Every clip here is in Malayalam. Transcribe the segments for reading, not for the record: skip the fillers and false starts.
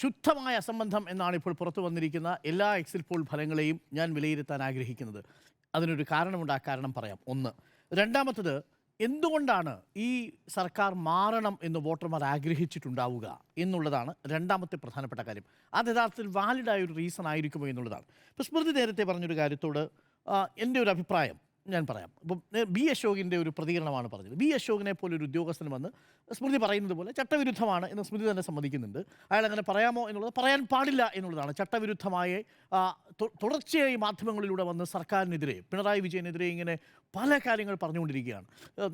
ശുദ്ധമായ അസംബന്ധം എന്നാണ് ഇപ്പോൾ പുറത്തു വന്നിരിക്കുന്ന എല്ലാ എക്സിറ്റ് പോൾ ഫലങ്ങളെയും ഞാൻ വിലയിരുത്താൻ ആഗ്രഹിക്കുന്നത്. അതിനൊരു കാരണമുണ്ട്, ആ കാരണം പറയാം. ഒന്ന്. രണ്ടാമത്തത്, എന്തുകൊണ്ടാണ് ഈ സർക്കാർ മാറണം എന്ന് വോട്ടർമാർ ആഗ്രഹിച്ചിട്ടുണ്ടാവുക എന്നുള്ളതാണ് രണ്ടാമത്തെ പ്രധാനപ്പെട്ട കാര്യം. അത് യഥാർത്ഥത്തിൽ വാലിഡായ ഒരു റീസൺ ആയിരിക്കുമോ എന്നുള്ളതാണ്. ഇപ്പോൾ സ്മൃതി നേരത്തെ പറഞ്ഞൊരു കാര്യത്തോട് എൻ്റെ ഒരു അഭിപ്രായം ഞാൻ പറയാം. ഇപ്പം ബി അശോകിൻ്റെ ഒരു പ്രതികരണമാണ് പറഞ്ഞത്. ബി അശോകിനെ പോലെ ഒരു ഉദ്യോഗസ്ഥന് വന്ന് സ്മൃതി പറയുന്നത് പോലെ ചട്ടവിരുദ്ധമാണ് എന്ന് സ്മൃതി തന്നെ സമ്മതിക്കുന്നുണ്ട്. അയാൾ അങ്ങനെ പറയാമോ എന്നുള്ളത് പറയാൻ പാടില്ല എന്നുള്ളതാണ്. ചട്ടവിരുദ്ധമായ തുടർച്ചയായി മാധ്യമങ്ങളിലൂടെ വന്ന് സർക്കാരിനെതിരെ, പിണറായി വിജയനെതിരെ ഇങ്ങനെ പല കാര്യങ്ങൾ പറഞ്ഞുകൊണ്ടിരിക്കുകയാണ്.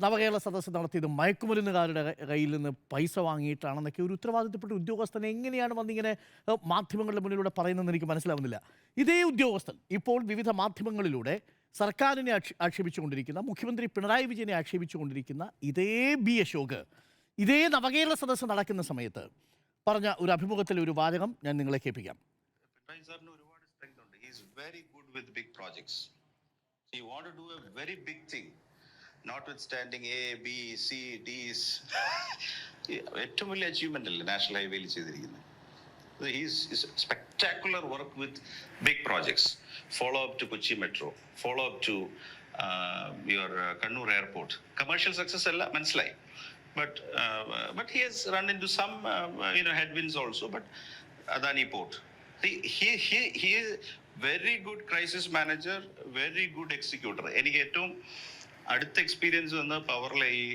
നവകേരള സദസ്സ് നടത്തിയത് മയക്കുമരുന്നുകാരുടെ കയ്യിൽ നിന്ന് പൈസ വാങ്ങിയിട്ടാണെന്നൊക്കെ ഒരു ഉത്തരവാദിത്തപ്പെട്ട ഉദ്യോഗസ്ഥനെ എങ്ങനെയാണ് വന്നിങ്ങനെ മാധ്യമങ്ങളുടെ മുന്നിലൂടെ പറയുന്നതെന്ന് എനിക്ക് മനസ്സിലാവുന്നില്ല. ഇതേ ഉദ്യോഗസ്ഥൻ ഇപ്പോൾ വിവിധ മാധ്യമങ്ങളിലൂടെ സർക്കാരിനെ ആക്ഷേപിച്ചുകൊണ്ടിരിക്കുന്ന, മുഖ്യമന്ത്രി പിണറായി വിജയനെ ആക്ഷേപിച്ചുകൊണ്ടിരിക്കുന്ന ഇതേ ബി അശോക് ഇതേ നവകേരള സദസ്സ് നടക്കുന്ന സമയത്ത് പറഞ്ഞ ഒരു അഭിമുഖത്തിലെ ഒരു വാചകം ഞാൻ നിങ്ങളെ കേൾപ്പിക്കാം. പിണറായി സാറിന് ഒരുപാട് സ്ട്രെങ്ത് ഉണ്ട്. He is very good with big projects. He want to do a very big thing, notwithstanding A B C Ds. ഏറ്റവും വലിയ അച്ചീവ്മെന്റ് അല്ലേ നാഷണൽ ഹൈവേയിൽ ചെയ്തിരിക്കുന്നത്. He's spectacular work with big projects. Follow up to Kochi Metro, follow up to your Kannur Airport. Commercial success alla manslai, but he has run into some headwinds also. But Adani Port, he is very good crisis manager, very good executor. എനിക്ക് ഏറ്റവും അടുത്ത എക്സ്പീരിയൻസ് വന്ന പവറിലെ ഈ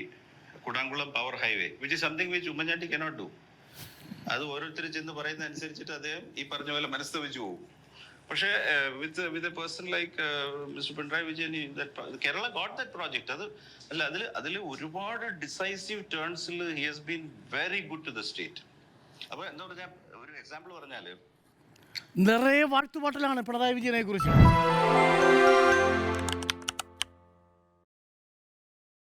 Kudankulam power highway, which is something which Oommen Chandy cannot do. അത് ഓരോരുത്തർ ചെന്ന് പറയുന്ന അനുസരിച്ചിട്ട് അദ്ദേഹം ഈ പറഞ്ഞ പോലെ മനസ്തവിച്ചു പോകും. പക്ഷേ with a person like mister Pinarayi Vijayan, Kerala got that project. അത് അല്ല, അതിൽ ഒരുപാട് ഡിസൈസീവ് ടേൺസിൽ he has been very good to the state. അപ്പൊ എന്താ പറഞ്ഞാൽ, ഒരു എക്സാമ്പിൾ പറഞ്ഞാല് നിറയെ വാഴ്ത്തുപാട്ടലാണ് പിണറായി വിജയനെ കുറിച്ച്.